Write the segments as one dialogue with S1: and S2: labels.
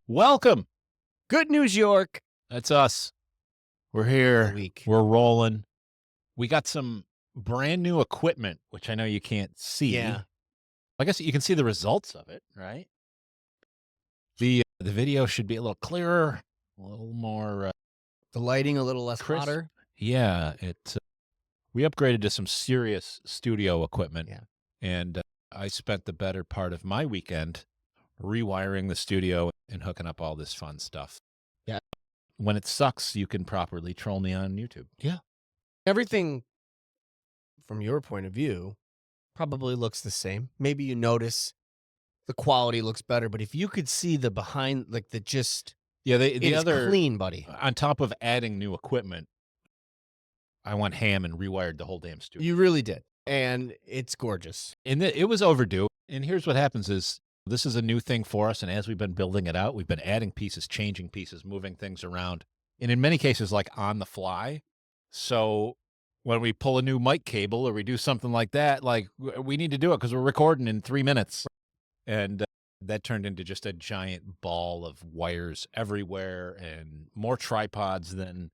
S1: Welcome.
S2: Good news, York.
S1: That's us. We're here.
S2: Week.
S1: We're rolling. We got some brand new equipment, which I know you can't see.
S2: Yeah.
S1: I guess you can see the results of it, right? The video should be a little clearer, a little more
S2: The lighting a little less
S1: crisp.
S2: hotter.
S1: Yeah, we upgraded to some serious studio equipment.
S2: Yeah.
S1: And I spent the better part of my weekend rewiring the studio and hooking up all this fun stuff.
S2: Yeah.
S1: When it sucks, you can properly troll me on YouTube.
S2: Yeah. Everything from your point of view probably looks the same. Maybe you notice the quality looks better, but if you could see the behind, like the just,
S1: yeah, the
S2: it's
S1: other
S2: clean, buddy.
S1: On top of adding new equipment, I went ham and rewired the whole damn studio.
S2: You really did, and it's gorgeous.
S1: And it was overdue. And here's what happens is this is a new thing for us, and as we've been building it out, we've been adding pieces, changing pieces, moving things around, and in many cases, like on the fly. So when we pull a new mic cable or we do something like that, like we need to do it because we're recording in 3 minutes. And that turned into just a giant ball of wires everywhere and more tripods than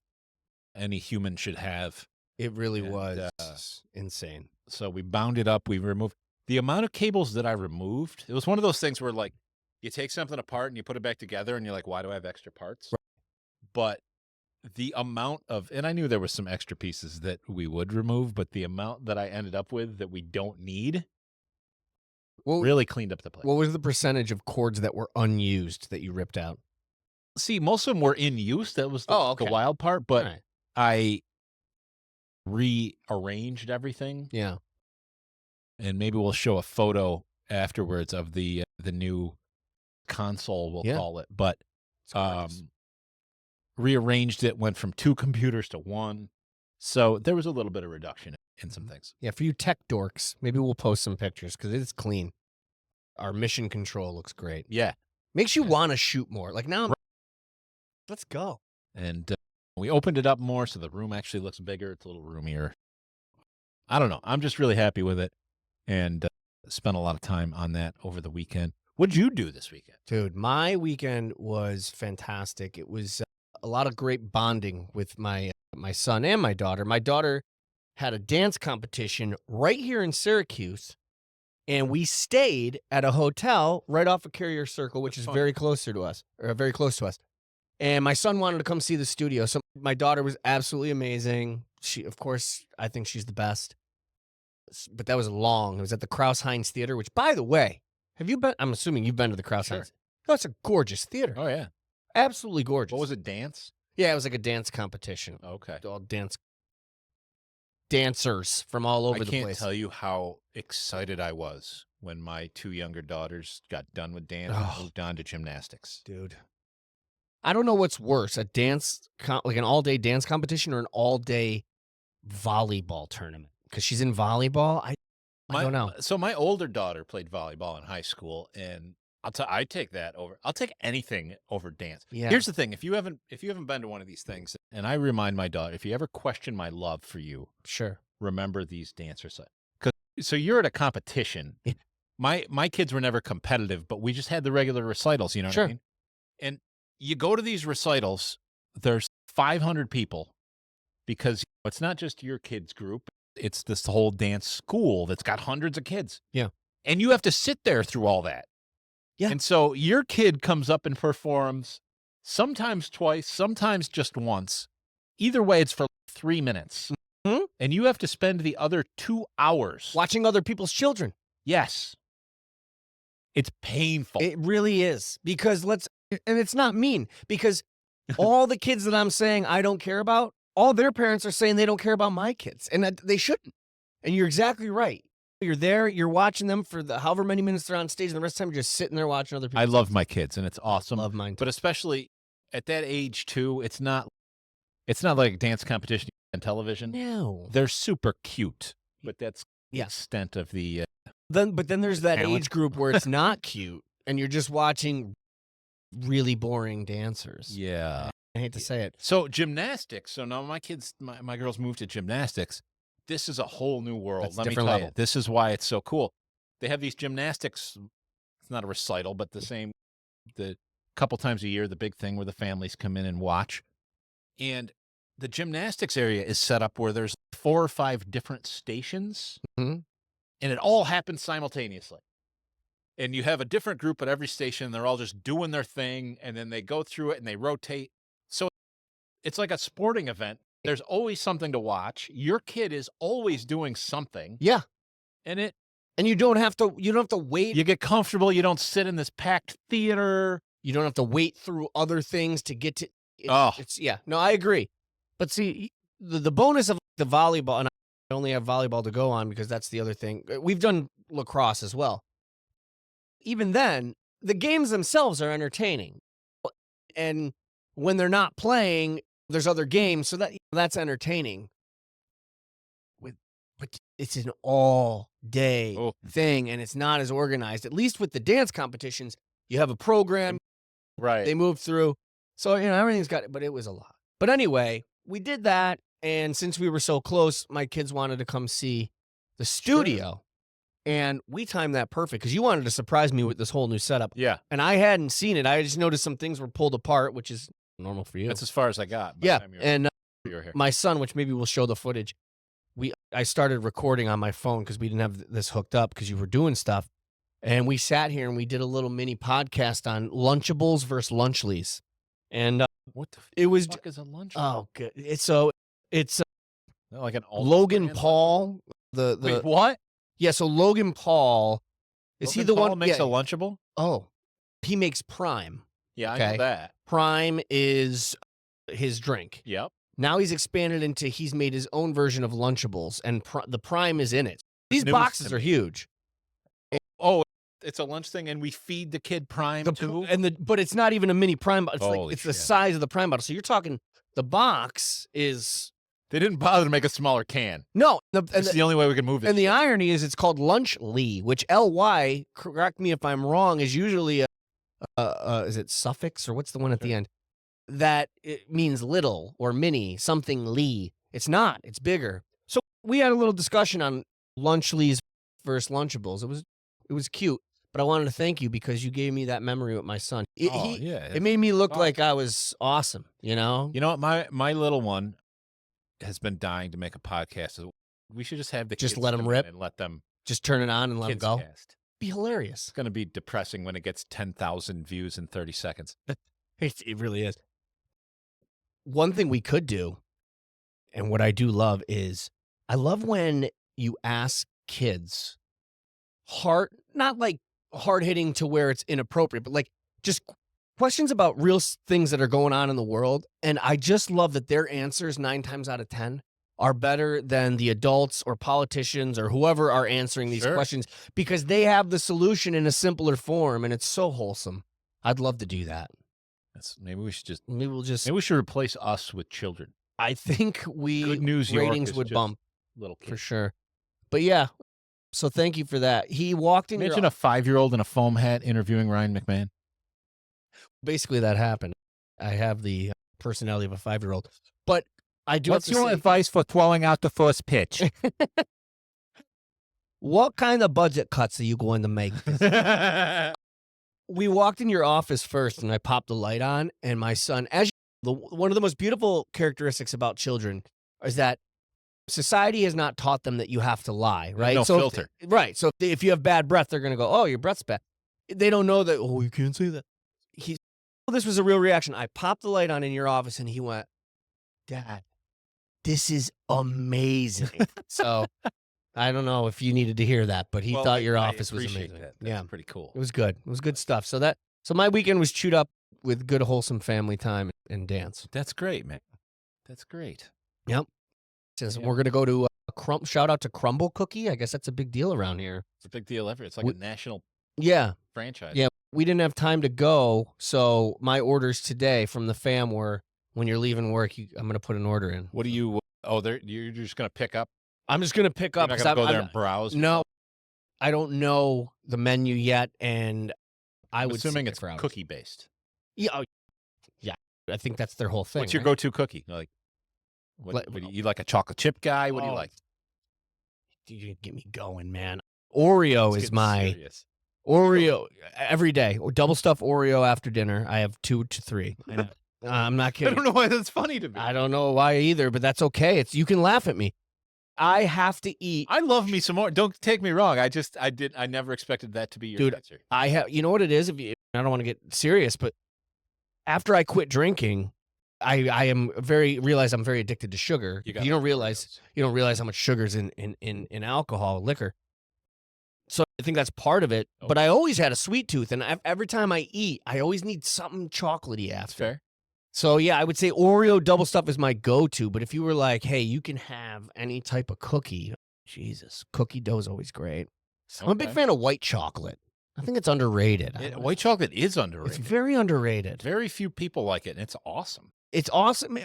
S1: any human should have.
S2: It really was insane.
S1: So we bound it up. We removed the amount of cables that I removed. It was one of those things where, like, you take something apart and you put it back together and you're like, why do I have extra parts? Right. But the amount of, and I knew there was some extra pieces that we would remove, but the amount that I ended up with that we don't need really cleaned up the place.
S2: What was the percentage of cords that were unused that you ripped out?
S1: See, most of them were in use. That was the wild part, but
S2: right.
S1: I rearranged everything.
S2: Yeah.
S1: And maybe we'll show a photo afterwards of the new console, we'll call it. But rearranged it, went from 2 computers to 1. So there was a little bit of reduction in some things.
S2: Yeah, for you tech dorks, maybe we'll post some pictures because it's clean. Our mission control looks great.
S1: Yeah.
S2: Makes you want to shoot more. Like now, let's go.
S1: And we opened it up more, so the room actually looks bigger. It's a little roomier. I don't know. I'm just really happy with it. And spent a lot of time on that over the weekend. What'd you do this weekend?
S2: Dude, my weekend was fantastic. It was a lot of great bonding with my son and my daughter. My daughter had a dance competition right here in Syracuse, and we stayed at a hotel right off of Carrier Circle, which is very close to us. And my son wanted to come see the studio. So my daughter was absolutely amazing. She, of course, I think she's the best. But that was long. It was at the Krause-Heinz Theater, which, by the way, have you been? I'm assuming you've been to the Krause-Heinz.
S1: Sure.
S2: Oh, it's a gorgeous theater.
S1: Oh, yeah.
S2: Absolutely gorgeous.
S1: What was it, dance?
S2: Yeah, it was like a dance competition.
S1: Okay.
S2: All dancers from all over the place.
S1: I can't tell you how excited I was when my 2 younger daughters got done with dance and moved on to gymnastics.
S2: Dude. I don't know what's worse, a dance, like an all-day dance competition or an all-day volleyball tournament. Because she's in volleyball. I don't know.
S1: So my older daughter played volleyball in high school, and I take that over. I'll take anything over dance.
S2: Yeah.
S1: Here's the thing: if you haven't been to one of these things, and I remind my daughter, if you ever question my love for you,
S2: sure,
S1: remember these dancers. So you're at a competition.
S2: Yeah.
S1: My kids were never competitive, but we just had the regular recitals. You know what I mean? And you go to these recitals. There's 500 people because it's not just your kids' group. It's this whole dance school that's got hundreds of kids.
S2: Yeah.
S1: And you have to sit there through all that.
S2: Yeah.
S1: And so your kid comes up and performs sometimes twice, sometimes just once. Either way, it's for 3 minutes.
S2: Mm-hmm.
S1: And you have to spend the other 2 hours
S2: watching other people's children.
S1: Yes. It's painful.
S2: It really is. Because and it's not mean, because all the kids that I'm saying I don't care about, all their parents are saying they don't care about my kids, and they shouldn't. And you're exactly right. You're there, you're watching them for the however many minutes they're on stage, and the rest of the time you're just sitting there watching other people.
S1: I love my kids, and it's awesome.
S2: I love mine too.
S1: But especially at that age too, it's not like a dance competition on television.
S2: No.
S1: They're super cute, but that's the extent of the
S2: But then there's that
S1: talent.
S2: age group where it's not cute, and you're just watching really boring dancers.
S1: Yeah.
S2: I hate to say it.
S1: So gymnastics. So now my girls moved to gymnastics, this is a whole new world.
S2: That's
S1: Let me
S2: different
S1: tell
S2: level.
S1: you, this is why it's so cool. They have these gymnastics. It's not a recital, but the couple times a year, the big thing where the families come in and watch. And the gymnastics area is set up where there's 4 or 5 different stations,
S2: Mhm.
S1: and it all happens simultaneously. And you have a different group at every station. They're all just doing their thing, and then they go through it and they rotate. So it's like a sporting event. There's always something to watch. Your kid is always doing something.
S2: Yeah.
S1: And
S2: you don't have to wait.
S1: you get comfortable. You don't sit in this packed theater.
S2: You don't have to wait through other things to get to
S1: Oh.
S2: It's yeah. No, I agree. But see, the bonus of the volleyball, and I only have volleyball to go on because that's the other thing. We've done lacrosse as well. Even then, the games themselves are entertaining. And when they're not playing, there's other games, so that's entertaining. But it's an all-day thing, and it's not as organized. At least with the dance competitions, you have a program.
S1: Right.
S2: They move through. So, everything's got it, but it was a lot. But anyway, we did that, and since we were so close, my kids wanted to come see the studio. And we timed that perfect because you wanted to surprise me with this whole new setup.
S1: Yeah.
S2: And I hadn't seen it. I just noticed some things were pulled apart, which is normal for you.
S1: That's as far as I got.
S2: Yeah. And
S1: you're here.
S2: my son, which maybe we'll show the footage, I started recording on my phone because we didn't have this hooked up because you were doing stuff. And we sat here and we did a little mini podcast on Lunchables versus Lunchleys. And
S1: what the
S2: it was
S1: fuck is a lunch?
S2: Oh, good. It's
S1: like an
S2: Logan Paul.
S1: Wait, what?
S2: Yeah, so Logan Paul is
S1: Logan
S2: he the
S1: Paul
S2: one
S1: makes a Lunchable?
S2: Oh, he makes Prime.
S1: Yeah,
S2: Okay.
S1: I know that.
S2: Prime is his drink.
S1: Yep.
S2: Now he's expanded into he's made his own version of Lunchables, and the Prime is in it. These
S1: News
S2: boxes
S1: to
S2: are
S1: me.
S2: huge.
S1: Oh, it's a lunch thing, and we feed the kid Prime too.
S2: But it's not even a mini Prime bottle. It's the
S1: shit.
S2: size of the Prime bottle. So you're talking the box is.
S1: They didn't bother to make a smaller can.
S2: No,
S1: It's the only way we can move it.
S2: And the irony is, it's called Lunchly, which LY. Correct me if I'm wrong. Is usually is it suffix or what's the one at the end? That it means little or mini, something Lee. It's not. It's bigger. So we had a little discussion on Lunchleys versus Lunchables. It was cute, but I wanted to thank you because you gave me that memory with my son. It made me look like I was awesome. You know
S1: what? My little one has been dying to make a podcast. We should just have the
S2: just
S1: kids
S2: let them
S1: come in
S2: rip
S1: and let them
S2: just turn it on and let them go.
S1: Cast.
S2: Be hilarious.
S1: It's going to be depressing when it gets 10,000 views in 30 seconds.
S2: It really is. One thing we could do, and what I do love is, I love when you ask kids not like hard-hitting to where it's inappropriate, but like just questions about real things that are going on in the world. And I just love that their answers 9 times out of 10 are better than the adults or politicians or whoever are answering these questions because they have the solution in a simpler form, and it's so wholesome. I'd love to do that.
S1: Maybe we should
S2: Maybe we
S1: should replace us with children.
S2: I think
S1: Good News
S2: ratings
S1: York
S2: would bump
S1: little kids.
S2: for sure. But yeah, so thank you for that. He walked in.
S1: Imagine a 5-year-old in a foam hat interviewing Ryan McMahon.
S2: Basically, that happened. I have the personality of a 5-year-old, but I do.
S1: What's your advice for throwing out the first pitch?
S2: What kind of budget cuts are you going to make? We walked in your office first, and I popped the light on, and my son, one of the most beautiful characteristics about children is that society has not taught them that you have to lie, right?
S1: No filter.
S2: Right. So if you have bad breath, they're going to go, oh, your breath's bad. They don't know that, oh, you can't say that. This was a real reaction. I popped the light on in your office, and he went, Dad, this is amazing. So I don't know if you needed to hear that, but he thought your office was amazing.
S1: That's pretty cool.
S2: It was good. It was good stuff. So my weekend was chewed up with good, wholesome family time and dance.
S1: That's great, man. That's great.
S2: Yep. We're going to go to shout out to Crumble Cookie. I guess that's a big deal around here.
S1: It's a big deal ever. It's like a national franchise.
S2: Yeah. We didn't have time to go. So my orders today from the fam were, when you're leaving work, I'm going to put an order in.
S1: What do you, you're just going to pick up?
S2: I'm just going to pick up.
S1: You're not going to go there and browse?
S2: No, I don't know the menu yet, and I'm
S1: assuming it's cookie-based.
S2: Yeah, yeah. I think that's their whole thing.
S1: What's your go-to cookie? Like, what do you like a chocolate chip guy? What do you like?
S2: You get me going, man. Oreo
S1: It's
S2: is
S1: getting
S2: my
S1: serious.
S2: Oreo every day. Or double stuffed Oreo after dinner. I have 2 to 3. I know. I'm not
S1: I
S2: kidding.
S1: don't know why that's funny to me.
S2: I don't know why either, but that's okay. You can laugh at me. I have to eat.
S1: I love me some more. Don't take me wrong. I never expected that to be your
S2: Dude,
S1: answer.
S2: you know what it is? I don't want to get serious, but after I quit drinking, I realize I'm very addicted to sugar.
S1: You
S2: You don't realize how much sugar's in alcohol, liquor. So I think that's part of it. But I always had a sweet tooth, and every time I eat, I always need something chocolatey after.
S1: That's fair.
S2: So yeah, I would say Oreo double stuff is my go-to. But if you were like, hey, you can have any type of cookie, Jesus, cookie dough is always great. I'm a big fan of white chocolate. I think it's underrated.
S1: White chocolate is underrated.
S2: It's very underrated.
S1: Very few people like it, and it's awesome.
S2: It's awesome.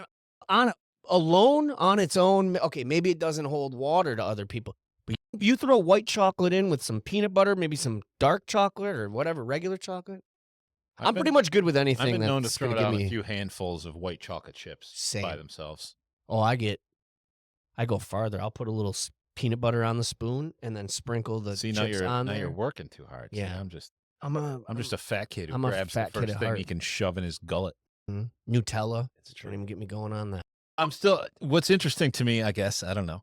S2: Man, alone on its own, okay, maybe it doesn't hold water to other people. But you throw white chocolate in with some peanut butter, maybe some dark chocolate or whatever, regular chocolate. I'm pretty much good with anything.
S1: I've been known to
S2: that's
S1: throw
S2: gonna give
S1: down
S2: me
S1: a few handfuls of white chocolate chips by themselves.
S2: Oh, I go farther. I'll put a little peanut butter on the spoon and then sprinkle the chips on there.
S1: Now you're working too hard.
S2: Yeah.
S1: See, I'm just a fat kid who grabs the first thing he can shove in his gullet.
S2: Nutella. Don't even get me going on that.
S1: What's interesting to me, I guess, I don't know,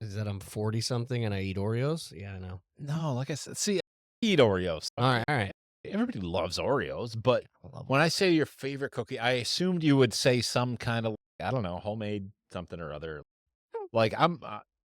S2: is that I'm 40-something and I eat Oreos? Yeah, I know.
S1: No, like I said, see, I eat Oreos.
S2: All right.
S1: Everybody loves Oreos, but when I say your favorite cookie, I assumed you would say some kind of, I don't know, homemade something or other. Like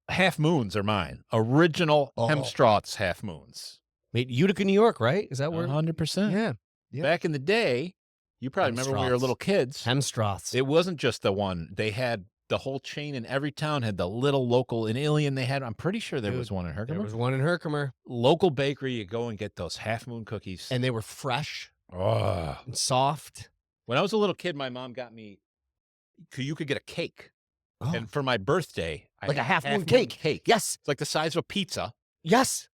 S1: Half Moons are mine. Original Hemstraut's Half Moons.
S2: Made Utica, New York, right? Is that where?
S1: 100%.
S2: Yeah.
S1: Back in the day, you probably remember when we were little kids.
S2: Hemstraut's.
S1: It wasn't just the one. They had the whole chain in every town had the little local in Ilion. They had, I'm pretty sure there was one in Herkimer.
S2: There was one in Herkimer.
S1: Local bakery, you go and get those Half Moon cookies.
S2: And they were fresh
S1: and
S2: soft.
S1: When I was a little kid, my mom got me, you could get a cake. And for my birthday,
S2: like a Half Moon cake. Yes.
S1: It's like the size of a pizza.
S2: Yes.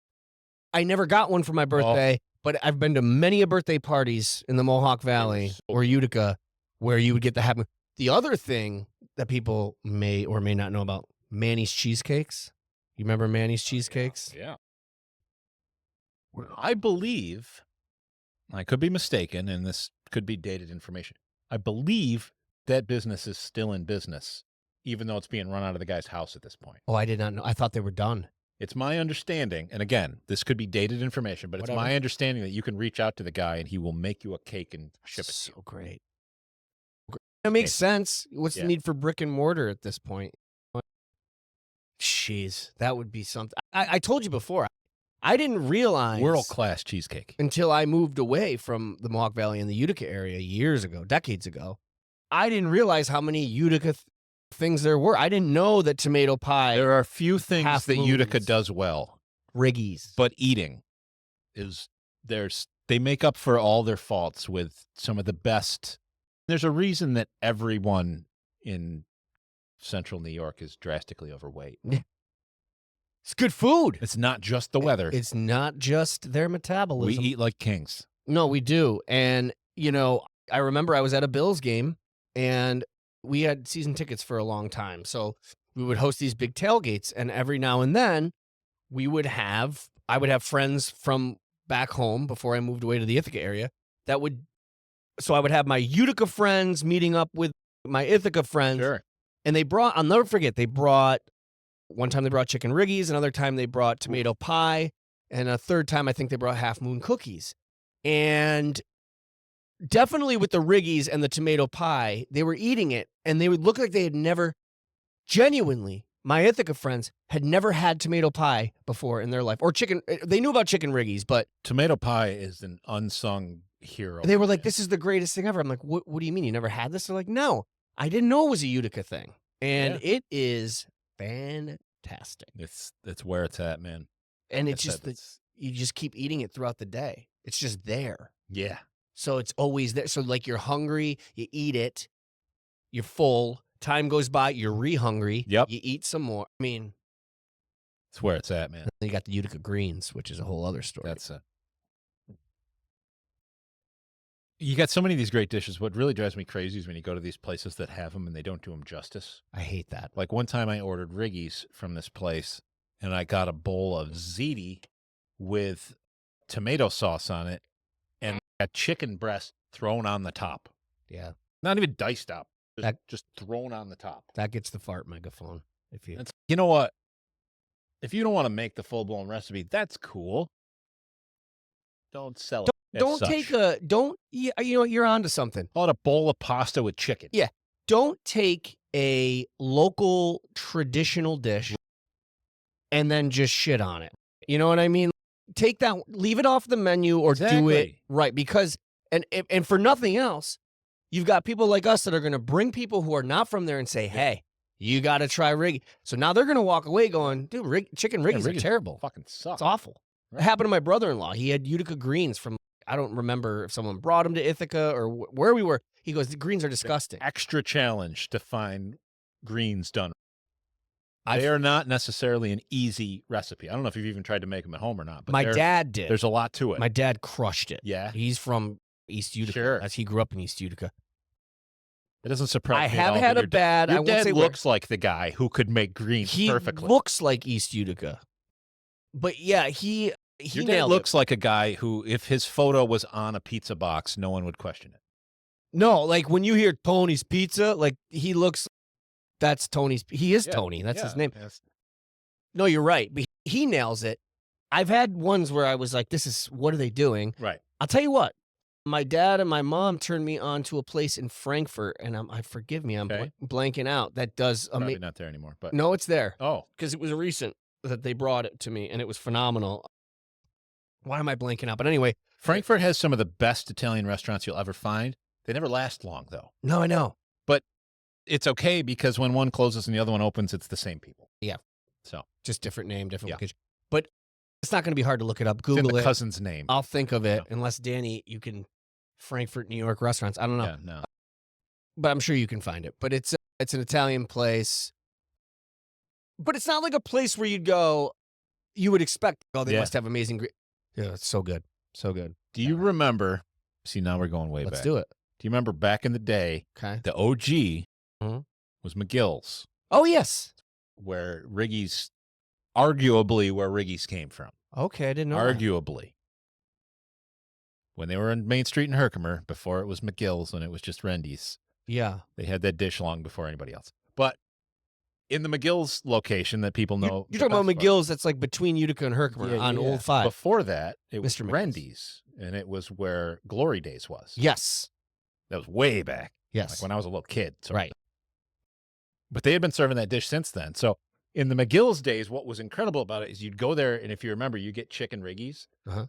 S2: I never got one for my birthday, but I've been to many birthday parties in the Mohawk Valley or Utica where you would get the Half Moon. The other thing that people may or may not know about, Manny's Cheesecakes. You remember Manny's Cheesecakes?
S1: Yeah. I believe, I could be mistaken, and this could be dated information. I believe that business is still in business, even though it's being run out of the guy's house at this point.
S2: Oh, I did not know. I thought they were done.
S1: It's my understanding, and again, this could be dated information, but it's my understanding that you can reach out to the guy and he will make you a cake and ship it to you.
S2: So great. That makes sense. What's the need for brick and mortar at this point? Jeez, that would be something. I told you before, I didn't realize
S1: world-class cheesecake
S2: until I moved away from the Mohawk Valley and the Utica area years ago, decades ago. I didn't realize how many Utica things there were. I didn't know that tomato pie.
S1: There are a few things that Utica does well.
S2: Riggies.
S1: But eating they make up for all their faults with some of the best. There's a reason that everyone in central New York is drastically overweight.
S2: It's good food.
S1: It's not just the weather.
S2: It's not just their metabolism.
S1: We eat like kings.
S2: No, we do. And, I remember I was at a Bills game and we had season tickets for a long time. So we would host these big tailgates. And every now and then I would have friends from back home before I moved away to the Ithaca area so I would have my Utica friends meeting up with my Ithaca friends.
S1: Sure.
S2: And I'll never forget, one time they brought chicken riggies, another time they brought tomato pie, and a third time I think they brought Half Moon cookies. And definitely with the riggies and the tomato pie, they were eating it, and they would look like they had never, genuinely, my Ithaca friends had never had tomato pie before in their life. Or chicken, they knew about chicken riggies, but
S1: tomato pie is an unsung hero.
S2: They were like, this is the greatest thing ever. I'm like, what do you mean? You never had this? They're like, no, I didn't know it was a Utica thing. And it is fantastic.
S1: It's where it's at, man.
S2: And it's just you just keep eating it throughout the day. It's just there.
S1: Yeah.
S2: So it's always there. So like you're hungry, you eat it, you're full. Time goes by, you're re-hungry.
S1: Yep.
S2: You eat some more. I mean,
S1: it's where it's at, man.
S2: Then you got the Utica greens, which is a whole other story.
S1: You got so many of these great dishes. What really drives me crazy is when you go to these places that have them and they don't do them justice.
S2: I hate that.
S1: Like one time I ordered riggies from this place and I got a bowl of ziti with tomato sauce on it and a chicken breast thrown on the top.
S2: Yeah.
S1: Not even diced up,
S2: That-
S1: just thrown on the top.
S2: That gets the fart megaphone. If you
S1: You know what? If you don't want to make the full-blown recipe, that's cool. Don't sell it.
S2: don't take you know what, you're onto something.
S1: Call it a bowl of pasta with chicken.
S2: Yeah. Don't take a local traditional dish and then just shit on it. You know what I mean? Take that, leave it off the menu, or do it
S1: Exactly.
S2: right, because and for nothing else, you've got people like us that are going to bring people who are not from there and say, "Hey, you got to try Riggy." So now they're going to walk away going, "Dude, chicken Riggies are terrible.
S1: Fucking suck.
S2: It's awful."
S1: Right.
S2: It happened to my brother-in-law. He had Utica greens from, I don't remember if someone brought him to Ithaca or where we were. He goes, "The greens are disgusting."
S1: Extra challenge to find greens done. They are not necessarily an easy recipe. I don't know if you've even tried to make them at home or not. But
S2: my dad did.
S1: There's a lot to it.
S2: My dad crushed it.
S1: Yeah.
S2: He's from East Utica.
S1: Sure.
S2: He grew up in East Utica.
S1: It doesn't surprise me.
S2: I have had a bad.
S1: Your
S2: I won't
S1: dad
S2: say
S1: looks like the guy who could make greens
S2: he
S1: perfectly.
S2: looks like East Utica, but yeah, he
S1: Your dad
S2: nailed
S1: looks
S2: it.
S1: like a guy who, if his photo was on a pizza box, no one would question it.
S2: No, like when you hear Tony's Pizza, like he looks. That's Tony's. He is
S1: Yeah,
S2: Tony. That's his
S1: yeah,
S2: name.
S1: yes.
S2: No, you're right. But he nails it. I've had ones where I was like, "This is what are they doing?"
S1: Right.
S2: I'll tell you what. My dad and my mom turned me on to a place in Frankfurt, and I forgive me, I'm
S1: Okay.
S2: blanking out. That does
S1: Probably not there anymore. But
S2: No, it's there
S1: oh,
S2: because it was recent that they brought it to me, and it was phenomenal. Why am I blanking out? But anyway,
S1: Frankfurt has some of the best Italian restaurants you'll ever find. They never last long, though.
S2: no, I know.
S1: It's okay because when one closes and the other one opens, it's the same people.
S2: Yeah.
S1: So
S2: Just different name, different
S1: Yeah.
S2: location. But it's not going to be hard to look it up.
S1: it's in
S2: Google
S1: the
S2: it.
S1: cousin's name.
S2: I'll think of it.
S1: Yeah.
S2: Unless, Danny, you can Frankfurt, New York restaurants. I don't know.
S1: Yeah, no.
S2: But I'm sure you can find it. But it's an Italian place. But it's not like a place where you'd go, you would expect, oh, they
S1: Yeah.
S2: must have amazing. Yeah, it's so good. So good.
S1: Do you remember? See, now we're going way
S2: Let's
S1: back.
S2: do it.
S1: Do you remember back in the day,
S2: Okay.
S1: the OG
S2: Mhm.
S1: was McGill's,
S2: Oh, yes.
S1: where Riggy's, arguably where Riggy's came from.
S2: Okay, I didn't know that.
S1: Arguably. When they were in Main Street in Herkimer, before it was McGill's and it was just Rendy's,
S2: Yeah.
S1: they had that dish long before anybody else. But in the McGill's location that people know.
S2: You're
S1: the
S2: talking about
S1: best
S2: McGill's that's like between Utica and Herkimer on Old 5.
S1: Before that, it was
S2: Mr. McGill's.
S1: Rendy's, and it was where Glory Days was.
S2: Yes.
S1: That was way back,
S2: Yes.
S1: like when I was a little kid. So.
S2: Right.
S1: But they had been serving that dish since then. So in the McGill's days, what was incredible about it is you'd go there, and if you remember, you get chicken Riggies.
S2: Uh-huh.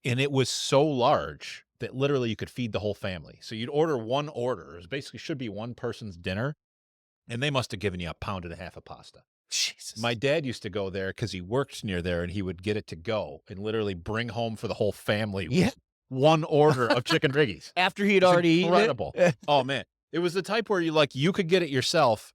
S1: And it was so large that literally you could feed the whole family. So you'd order one order. It was basically should be one person's dinner. And they must have given you 1.5 pounds of pasta.
S2: Jesus.
S1: My dad used to go there because he worked near there, and he would get it to go and literally bring home for the whole family
S2: Yeah.
S1: one order of chicken Riggies.
S2: After he'd
S1: It's
S2: already
S1: incredible.
S2: eaten it.
S1: Oh, man. It was the type where you could get it yourself.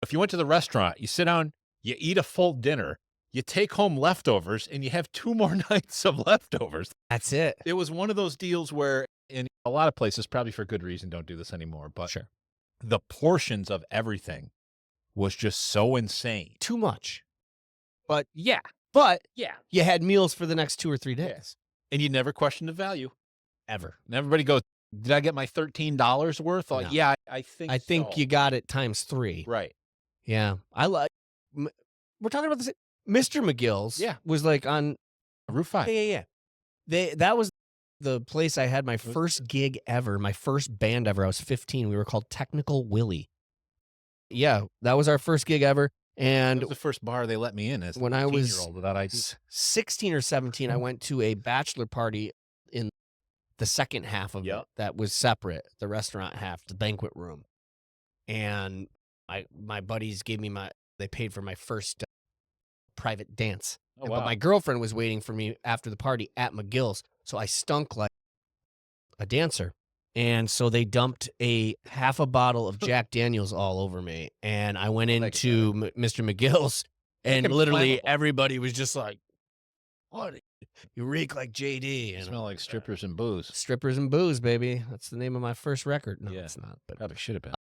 S1: If you went to the restaurant, you sit down, you eat a full dinner, you take home leftovers, and you have 2 more nights of leftovers.
S2: That's it.
S1: It was one of those deals where, in a lot of places, probably for good reason, don't do this anymore, but
S2: Sure.
S1: the portions of everything was just so insane.
S2: Too much.
S1: But yeah,
S2: You had meals for the next 2 or 3 days.
S1: and you never question the value.
S2: Ever.
S1: And everybody goes, did I get my $13 worth? Like,
S2: No.
S1: yeah, I think
S2: I think
S1: so.
S2: you got it times 3.
S1: Right.
S2: Yeah. I like. We're talking about this. Mr. McGill's
S1: Yeah.
S2: was like on.
S1: Roof 5.
S2: Yeah. That was the place I had my first gig ever, my first band ever. I was 15. We were called Technical Willie. Yeah, that was our first gig ever.
S1: That
S2: And
S1: was the first bar they let me in as
S2: when
S1: a
S2: I was
S1: 15-year-old without ID.
S2: 16 or 17, I went to a bachelor party in the second half of
S1: Yep.
S2: it that was separate, the restaurant half, the banquet room. And my buddies gave me they paid for my first private dance.
S1: Oh,
S2: But
S1: wow.
S2: my girlfriend was waiting for me after the party at McGill's, so I stunk like a dancer. And so they dumped a half a bottle of Jack Daniels all over me. And I went
S1: makes
S2: into Mr. McGill's, and
S1: him
S2: literally
S1: flammable.
S2: everybody was just like, "What? You reek like JD."
S1: You
S2: And
S1: smell like strippers and booze.
S2: Strippers and Booze, baby. That's the name of my first record. No,
S1: Yeah.
S2: it's not.
S1: Probably should have been.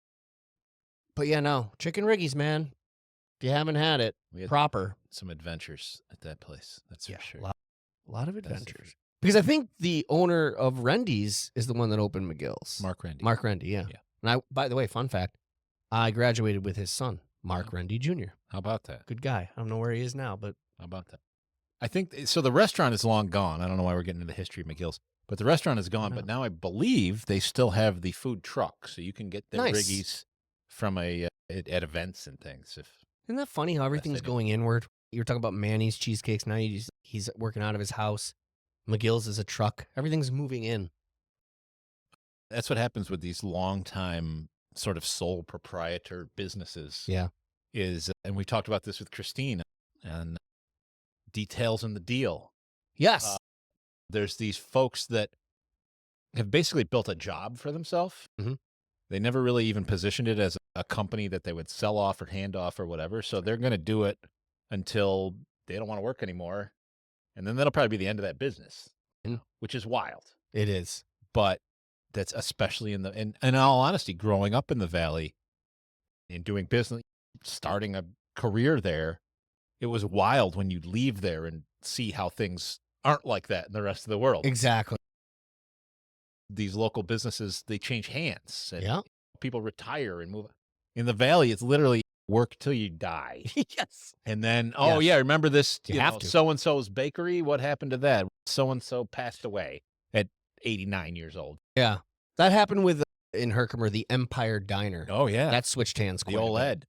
S2: But yeah, no. Chicken Riggies, man. If you haven't had it
S1: We had
S2: proper,
S1: some adventures at that place. That's for sure.
S2: A lot of
S1: That's for
S2: adventures.
S1: sure.
S2: Because I think the owner of Rendy's is the one that opened McGill's.
S1: Mark Rendy.
S2: Mark Rendy, yeah.
S1: Yeah.
S2: And by the way, fun fact, I graduated with his son, Mark Rendy Jr.
S1: How about that?
S2: Good guy. I don't know where he is now, but
S1: How about that? I think so. The restaurant is long gone. I don't know why we're getting into the history of McGill's, but the restaurant is gone. But now I believe they still have the food truck, so you can get their
S2: Nice.
S1: riggies from at events and things.
S2: Isn't that funny how everything's
S1: Fascinating.
S2: going inward? You were talking about Manny's Cheesecakes. Now he's working out of his house. McGill's is a truck. Everything's moving in.
S1: That's what happens with these long-time sort of sole proprietor businesses.
S2: Yeah.
S1: And we talked about this with Christine and details in the deal.
S2: Yes.
S1: There's these folks that have basically built a job for themselves.
S2: Mhm.
S1: They never really even positioned it as a company that they would sell off or hand off or whatever. So they're going to do it until they don't want to work anymore. And then that'll probably be the end of that business, which is wild.
S2: It is.
S1: But that's especially in all honesty, growing up in the Valley and doing business, starting a career there, it was wild when you leave there and see how things aren't like that in the rest of the world.
S2: Exactly.
S1: These local businesses, they change hands. And
S2: Yeah.
S1: people retire and move. In the Valley, it's literally work till you die.
S2: Yes.
S1: And then,
S2: Yes.
S1: remember this,
S2: You have to.
S1: so-and-so's bakery? What happened to that? So-and-so passed away at 89 years old.
S2: Yeah. That happened with, in Herkimer, the Empire Diner.
S1: Oh, yeah.
S2: That switched hands
S1: the
S2: quite a
S1: old
S2: bit.
S1: Ed.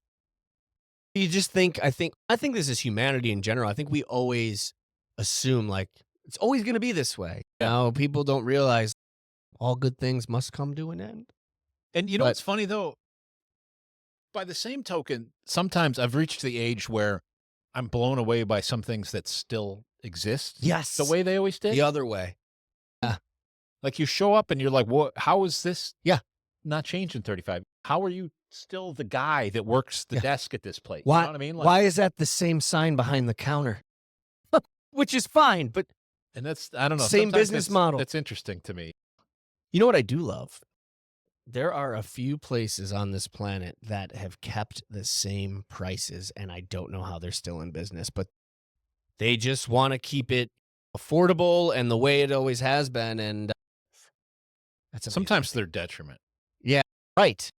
S2: You just think, I think this is humanity in general. I think we always assume like it's always going to be this way.
S1: Yeah.
S2: Now, people don't realize all good things must come to an end.
S1: And you know what's funny, though? By the same token, sometimes I've reached the age where I'm blown away by some things that still exist.
S2: Yes.
S1: The way they always did.
S2: The other way.
S1: Like you show up and you're like, what? How is this not changed in 35? How are you still the guy that works the desk at this place?
S2: Why,
S1: You know what I mean? Like,
S2: why is that the same sign behind the counter? Which is fine, but
S1: and that's, I don't know.
S2: Same
S1: sometimes
S2: business model.
S1: That's interesting to me.
S2: you know what I do love? There are a few places on this planet that have kept the same prices, and I don't know how they're still in business, but they just want to keep it affordable and the way it always has been, and that's amazing.
S1: Sometimes to their detriment.
S2: Right.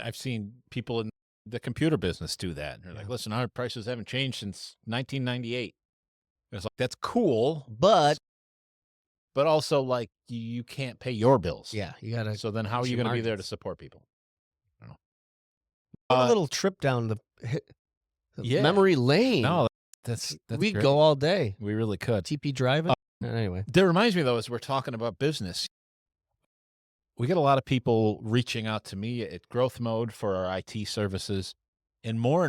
S1: I've seen people in the computer business do that. And they're like,
S2: Yeah.
S1: listen, our prices haven't changed since 1998. It's like, that's cool,
S2: But
S1: also like you can't pay your bills.
S2: yeah, you got to
S1: So then how are
S2: push
S1: you
S2: your
S1: going to be there to
S2: margins.
S1: support people? I don't
S2: a
S1: know.
S2: little trip down the
S1: Yeah.
S2: memory lane.
S1: No, that's
S2: we
S1: great.
S2: go all day.
S1: We really could.
S2: TP driving. Anyway.
S1: That reminds me, though, as we're talking about business, we get a lot of people reaching out to me at Growthmode for our IT services, and more.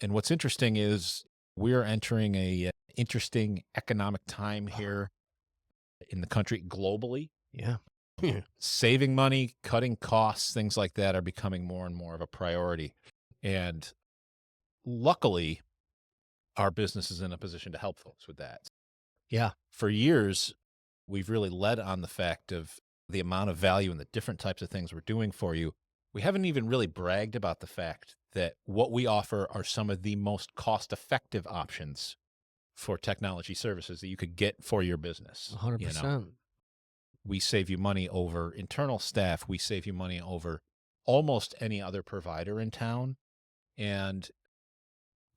S1: And what's interesting is we're entering a interesting economic time here in the country globally.
S2: Yeah.
S1: Saving money, cutting costs, things like that are becoming more and more of a priority. And luckily, our business is in a position to help folks with that.
S2: Yeah.
S1: For years, we've really led on the fact of the amount of value and the different types of things we're doing for you. We haven't even really bragged about the fact that what we offer are some of the most cost-effective options for technology services that you could get for your business.
S2: 100%.
S1: We save you money over internal staff. We save you money over almost any other provider in town. And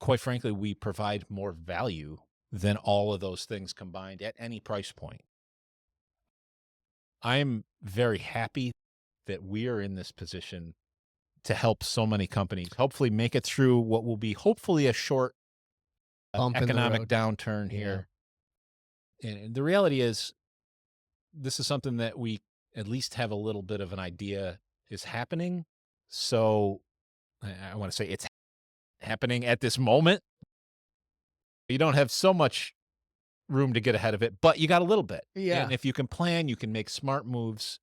S1: quite frankly, we provide more value than all of those things combined at any price point. I'm very happy that we are in this position to help so many companies hopefully make it through what will be hopefully a short
S2: Bump in the
S1: economic
S2: road.
S1: downturn here. And the reality is, this is something that we at least have a little bit of an idea is happening. So I want to say it's happening at this moment. You don't have so much room to get ahead of it, but you got a little bit.
S2: Yeah.
S1: And if you can plan, you can make smart moves.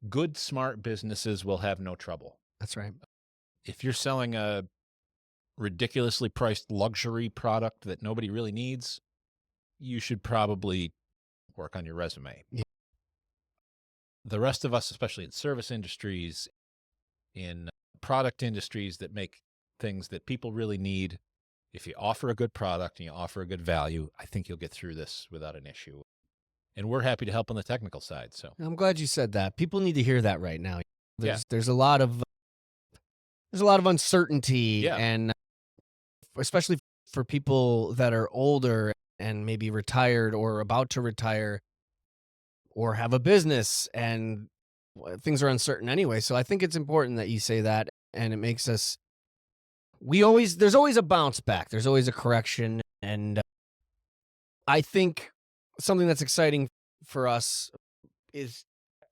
S1: Good, smart businesses will have no trouble.
S2: That's right.
S1: If you're selling a ridiculously priced luxury product that nobody really needs, you should probably work on your resume.
S2: Yeah.
S1: The rest of us, especially in service industries, in product industries that make things that people really need. If you offer a good product and you offer a good value, I think you'll get through this without an issue. And we're happy to help on the technical side. So
S2: I'm glad you said that. People need to hear that right now.
S1: Yeah.
S2: There's a lot of uncertainty,
S1: Yeah.
S2: and especially for people that are older and maybe retired or about to retire or have a business, and things are uncertain anyway. So I think it's important that you say that, and it makes us there's always a bounce back. There's always a correction, and I think something that's exciting for us is,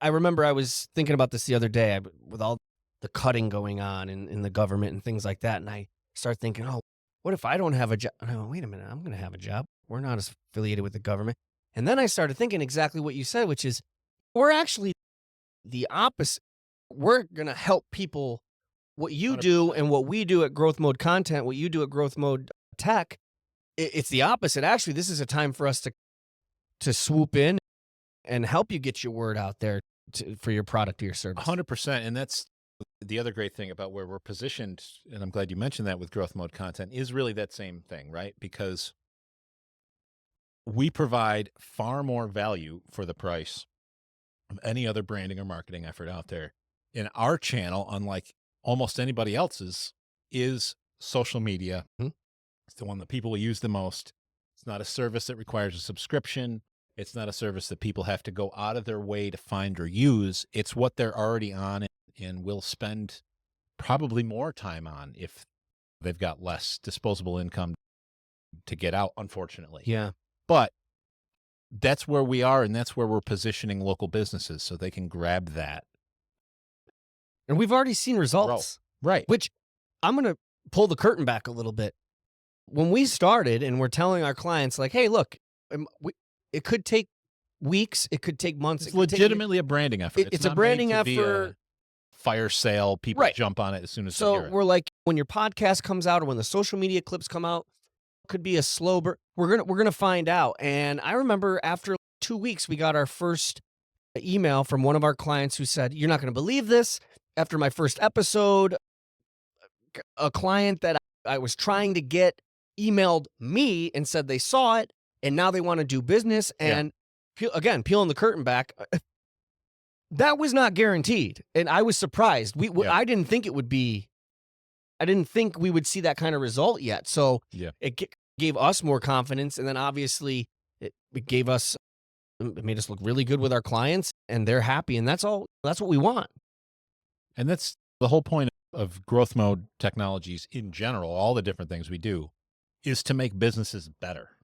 S2: I remember I was thinking about this the other day with all the cutting going on in the government and things like that. And I start thinking, oh, what if I don't have a job? No, wait a minute, I'm going to have a job. We're not affiliated with the government. And then I started thinking exactly what you said, which is we're actually the opposite. We're going to help people. What you do
S1: 100%.
S2: and what we do at Growth Mode Content, what you do at Growth Mode Tech, it's the opposite. Actually, this is a time for us to swoop in and help you get your word out there for your product or your service.
S1: 100%. And that's the other great thing about where we're positioned, and I'm glad you mentioned that with Growth Mode Content, is really that same thing, right? Because we provide far more value for the price of any other branding or marketing effort out there. In our channel, unlike almost anybody else's, is social media.
S2: Mhm.
S1: It's the one that people will use the most. It's not a service that requires a subscription. It's not a service that people have to go out of their way to find or use. It's what they're already on and will spend probably more time on if they've got less disposable income to get out, unfortunately.
S2: Yeah.
S1: But that's where we are, and that's where we're positioning local businesses so they can grab that.
S2: And we've already seen results.
S1: Right.
S2: Which I'm going to pull the curtain back a little bit. When we started and we're telling our clients, like, hey, look, it could take weeks, it could take months.
S1: It's legitimately a branding effort.
S2: It's
S1: not
S2: a branding
S1: made to be
S2: effort.
S1: a fire sale. People
S2: Right.
S1: jump on it as soon as they
S2: So
S1: hear it.
S2: we're like, when your podcast comes out or when the social media clips come out, could be a slow burn. We're gonna find out. And I remember after 2 weeks, we got our first email from one of our clients who said, "You're not going to believe this. After my first episode, a client that I was trying to get emailed me and said they saw it, and now they want to do business." And again, peeling the curtain back, that was not guaranteed, and I was surprised. I didn't think it would be. I didn't think we would see that kind of result yet. So it gave us more confidence, and then obviously it gave us. It made us look really good with our clients, and they're happy, and that's all. That's what we want.
S1: And that's the whole point of growth mode technologies in general, all the different things we do, is to make businesses better.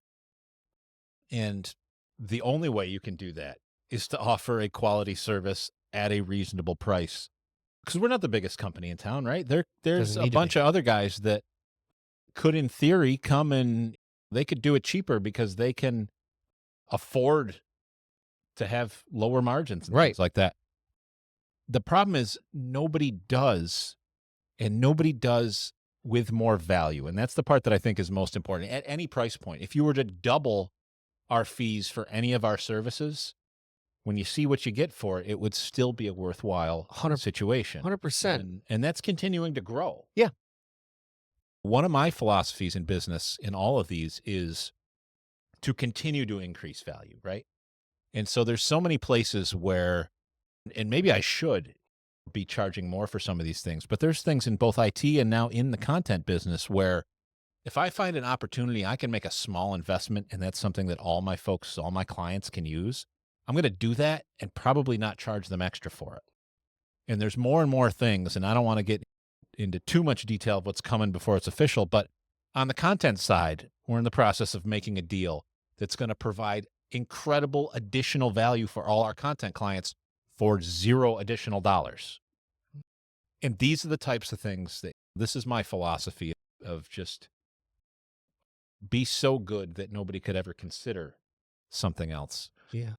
S1: And the only way you can do that is to offer a quality service at a reasonable price. Because we're not the biggest company in town, right? There's
S2: Doesn't
S1: a
S2: need to
S1: bunch
S2: be.
S1: of other guys that could, in theory, come and they could do it cheaper because they can afford to have lower margins and
S2: Right.
S1: things like that. The problem is nobody does, and nobody does with more value. And that's the part that I think is most important. At any price point, if you were to double our fees for any of our services, when you see what you get for it, it would still be a worthwhile situation.
S2: 100%.
S1: And that's continuing to grow.
S2: Yeah.
S1: One of my philosophies in business in all of these is to continue to increase value, right? And so there's so many places where, and maybe I should be charging more for some of these things, but there's things in both IT and now in the content business where if I find an opportunity, I can make a small investment, and that's something that all my folks, all my clients can use. I'm going to do that and probably not charge them extra for it. And there's more and more things, and I don't want to get into too much detail of what's coming before it's official, but on the content side, we're in the process of making a deal that's going to provide incredible additional value for all our content clients for $0 additional dollars. And these are the types of things that, this is my philosophy of just be so good that nobody could ever consider something else.
S2: Yeah.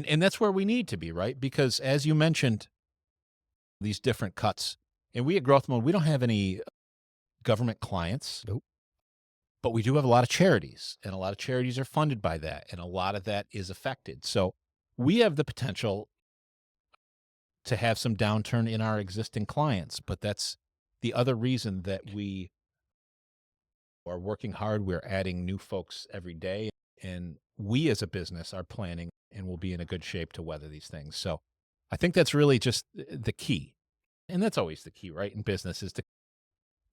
S1: And that's where we need to be, right? Because as you mentioned, these different cuts, and we at Growth Mode, we don't have any government clients.
S2: Nope.
S1: But we do have a lot of charities, and a lot of charities are funded by that, and a lot of that is affected. So we have the potential to have some downturn in our existing clients, but that's the other reason that we are working hard. We're adding new folks every day. And we as a business are planning and will be in a good shape to weather these things. So I think that's really just the key. And that's always the key, right? In business is to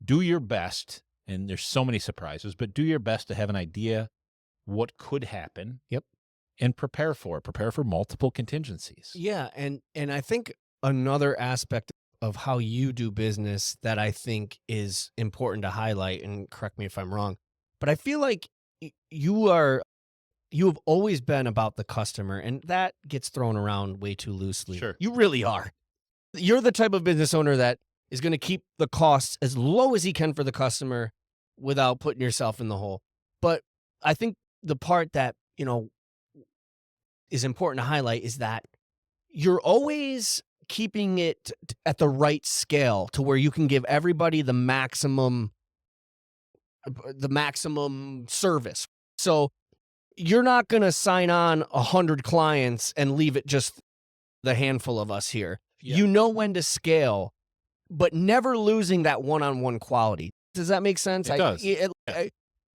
S1: do your best. And there's so many surprises, but do your best to have an idea what could happen.
S2: Yep.
S1: And prepare for it. Prepare for multiple contingencies.
S2: Yeah, and I think another aspect of how you do business that I think is important to highlight, and correct me if I'm wrong, but I feel like you have always been about the customer, and that gets thrown around way too loosely.
S1: Sure.
S2: You really are. You're the type of business owner that is going to keep the costs as low as he can for the customer without putting yourself in the hole. But I think the part that, is important to highlight is that you're always keeping it at the right scale to where you can give everybody the maximum service. So you're not going to sign on 100 clients and leave it just the handful of us here.
S1: Yeah.
S2: You know when to scale, but never losing that one-on-one quality. Does that make sense?
S1: It does.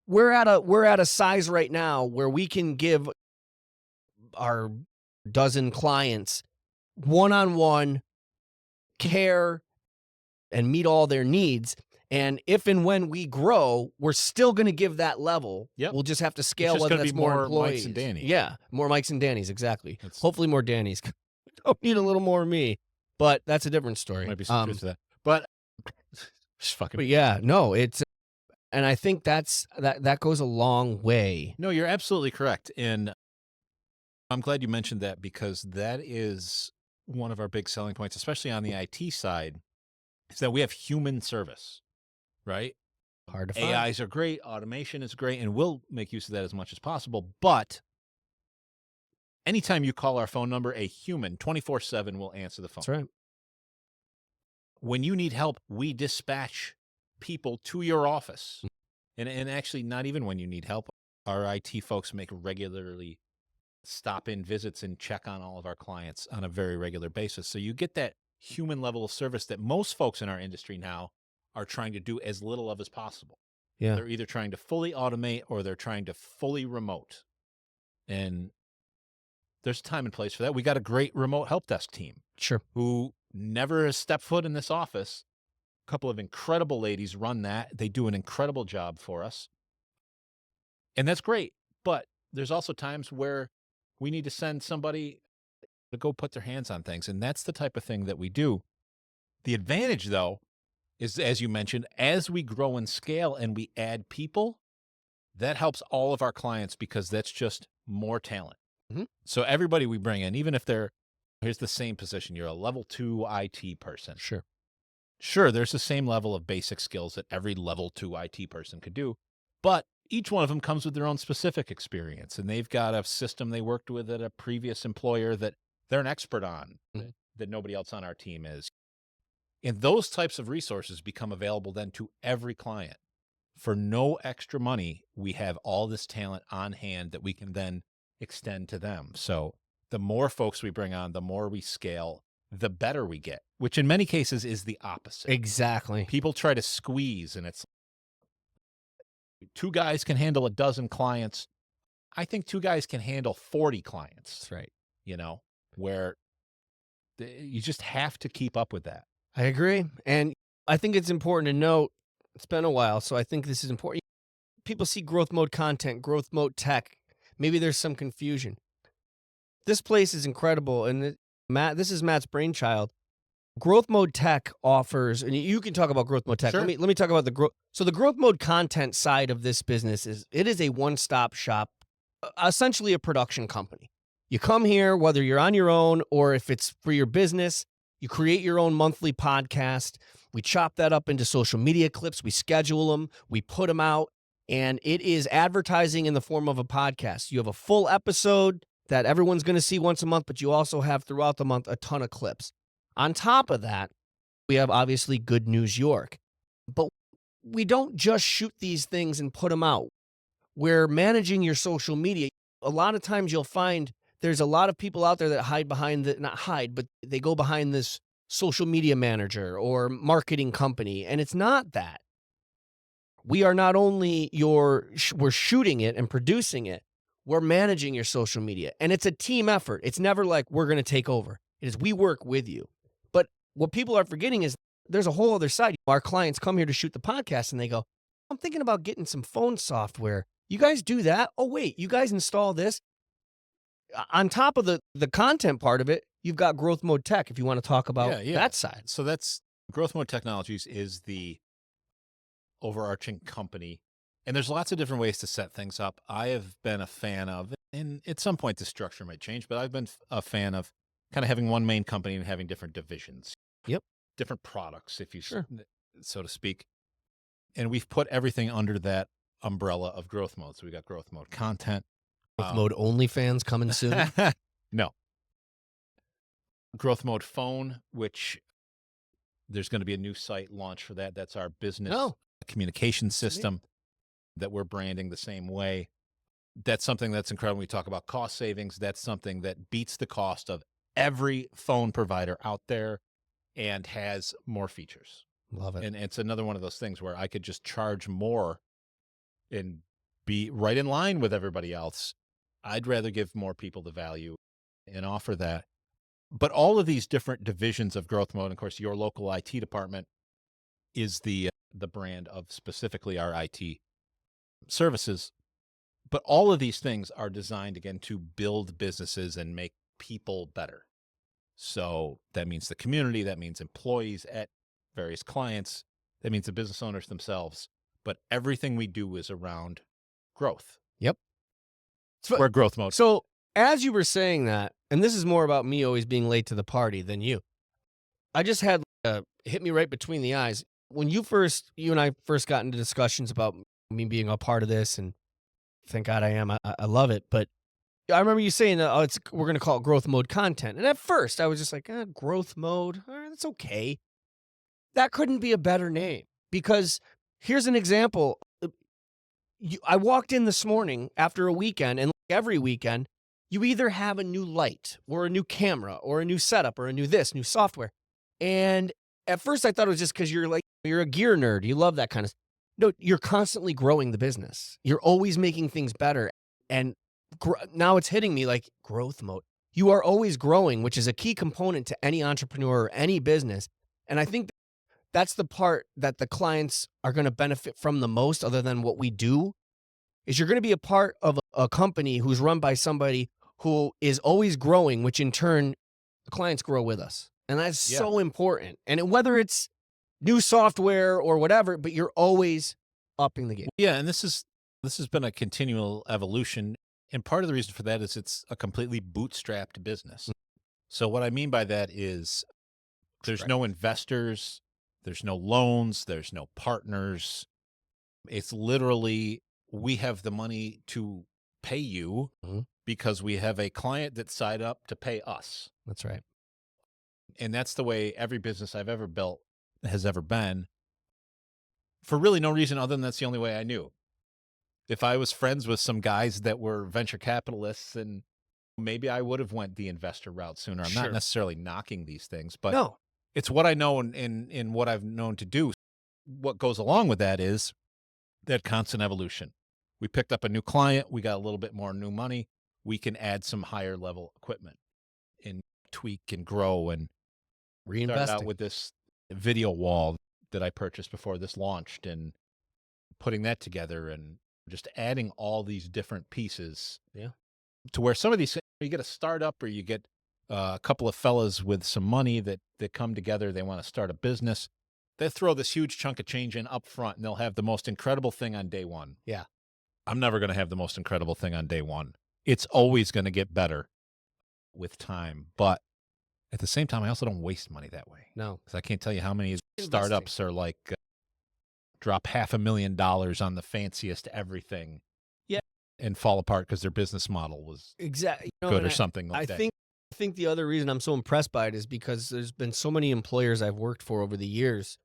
S2: We're at a size right now where we can give our dozen clients one-on-one care and meet all their needs. And if and when we grow, we're still going to give that level.
S1: Yep.
S2: We'll just have to scale
S1: just
S2: whether
S1: gonna
S2: that's
S1: be
S2: more
S1: more
S2: employees.
S1: Mikes and Dannies.
S2: Yeah, more Mikes and Dannies, exactly.
S1: That's-
S2: Hopefully more Dannies. Don't need a little more of me, but that's a different story.
S1: Might be some truth to that. But just fucking.
S2: But yeah, no, it's, and I think that goes a long way.
S1: No, you're absolutely correct. And I'm glad you mentioned that because that is one of our big selling points, especially on the IT side, is that we have human service, right?
S2: Hard to find.
S1: AIs are great, automation is great, and we'll make use of that as much as possible. But anytime you call our phone number, a human 24/7 will answer the phone.
S2: That's right.
S1: When you need help, we dispatch people to your office. And actually, not even when you need help, our IT folks make regularly stop-in visits and check on all of our clients on a very regular basis. So you get that human level of service that most folks in our industry now are trying to do as little of as possible.
S2: Yeah.
S1: They're either trying to fully automate or they're trying to fully remote. And there's time and place for that. We got a great remote help desk team.
S2: Sure.
S1: Who never has stepped foot in this office. A couple of incredible ladies run that. They do an incredible job for us. And that's great. But there's also times where we need to send somebody to go put their hands on things. And that's the type of thing that we do. The advantage, though, is, as you mentioned, as we grow and scale and we add people, that helps all of our clients because that's just more talent.
S2: Mm-hmm.
S1: So everybody we bring in, even if here's the same position, you're a level 2 IT person. Sure, there's the same level of basic skills that every level 2 IT person could do, but each one of them comes with their own specific experience, and they've got a system they worked with at a previous employer that they're an expert on, that nobody else on our team is. And those types of resources become available then to every client. For no extra money, we have all this talent on hand that we can then extend to them. So the more folks we bring on, the more we scale, the better we get, which in many cases is the opposite.
S2: Exactly.
S1: People try to squeeze, and it's 2 guys can handle a dozen clients. I think 2 guys can handle 40 clients.
S2: That's right.
S1: Where you just have to keep up with that.
S2: I agree. And I think it's important to note, it's been a while, so I think this is important. People see growth mode content, growth mode tech. Maybe there's some confusion. This place is incredible. And this is Matt's brainchild. Growth mode tech offers, and you can talk about growth mode tech.
S1: Sure.
S2: Let me talk about the growth. So the growth mode content side of this business is a one-stop shop, essentially a production company. You come here, whether you're on your own or if it's for your business, you create your own monthly podcast. We chop that up into social media clips. We schedule them. We put them out. And it is advertising in the form of a podcast. You have a full episode that everyone's going to see once a month, but you also have throughout the month a ton of clips. On top of that, we have obviously Good News York. But we don't just shoot these things and put them out. We're managing your social media. A lot of times you'll find there's a lot of people out there that hide behind but they go behind this social media manager or marketing company, and it's not that. We are not only we're shooting it and producing it, we're managing your social media. And it's a team effort. It's never like we're going to take over. It is we work with you. But what people are forgetting is there's a whole other side. Our clients come here to shoot the podcast and they go, I'm thinking about getting some phone software. You guys do that? Oh, wait, you guys install this? On top of the content part of it, you've got Growth Mode Tech if you want to talk about that side.
S1: So that's Growth Mode Technologies is the overarching company. And there's lots of different ways to set things up. I have been a fan of, and at some point the structure might change, but I've been a fan of kind of having one main company and having different divisions.
S2: Yep.
S1: Different products, if you so to speak. And we've put everything under that umbrella of Growth Mode. So we got Growth Mode Content.
S2: Growth Mode OnlyFans coming soon.
S1: No. Growth Mode Phone, which there's going to be a new site launch for that. That's our business communication system that we're branding the same way. That's something that's incredible. We talk about cost savings. That's something that beats the cost of every phone provider out there and has more features.
S2: Love it.
S1: And it's another one of those things where I could just charge more and be right in line with everybody else. I'd rather give more people the value and offer that. But all of these different divisions of Growth Mode, and of course, your local IT department is the brand of specifically our IT services. But all of these things are designed, again, to build businesses and make people better. So that means the community, that means employees at various clients, that means the business owners themselves. But everything we do is around growth.
S2: Yep.
S1: We're Growth Mode.
S2: So as you were saying that, and this is more about me always being late to the party than you, I just had hit me right between the eyes. When you and I first got into discussions about me being a part of this, and thank God I am, I love it. But I remember you saying, we're going to call it Growth Mode Content. And at first I was just like, Growth Mode, that's okay. That couldn't be a better name, because here's an example. I walked in this morning after a weekend, and like every weekend, you either have a new light or a new camera or a new setup or a new software. And at first I thought it was just because you're a gear nerd. You love that kind of stuff. No, you're constantly growing the business. You're always making things better. And now it's hitting me like Growth Mode. You are always growing, which is a key component to any entrepreneur or any business. And I think that's the part that the clients are going to benefit from the most, other than what we do, is you're going to be a part of a company who's run by somebody who is always growing, which in turn, the clients grow with us. And that's so important. And whether it's new software or whatever, but you're always upping the game.
S1: Yeah, and this has been a continual evolution. And part of the reason for that is it's a completely bootstrapped business. So what I mean by that is there's no investors, there's no loans, there's no partners. It's literally, we have the money to pay you because we have a client that signed up to pay us.
S2: That's right.
S1: And that's the way every business I've ever built has ever been, for really no reason other than that's the only way I knew. If I was friends with some guys that were venture capitalists, and maybe I would have went the investor route sooner. I'm not necessarily knocking these things, but it's what I know and what I've known to do. What goes along with that is that constant evolution. We picked up a new client. We got a little bit more new money. We can add some higher level equipment and tweak and grow and
S2: reinvest.
S1: Start out with this video wall that I purchased before this launched, and putting that together and just adding all these different pieces to where some of these, you get a startup or you get a couple of fellas with some money that come together. They want to start a business. They throw this huge chunk of change in up front, and they'll have the most incredible thing on day one.
S2: Yeah.
S1: I'm never going to have the most incredible thing on day one. It's always going to get better with time. But at the same time, I also don't waste money that way.
S2: No.
S1: Because I can't tell you how many startups are like, drop $500,000 on the fanciest everything.
S2: Yeah.
S1: And fall apart because their business model was
S2: exactly
S1: good or something like that.
S2: I think the other reason I'm so impressed by it is because there's been so many employers I've worked for over the years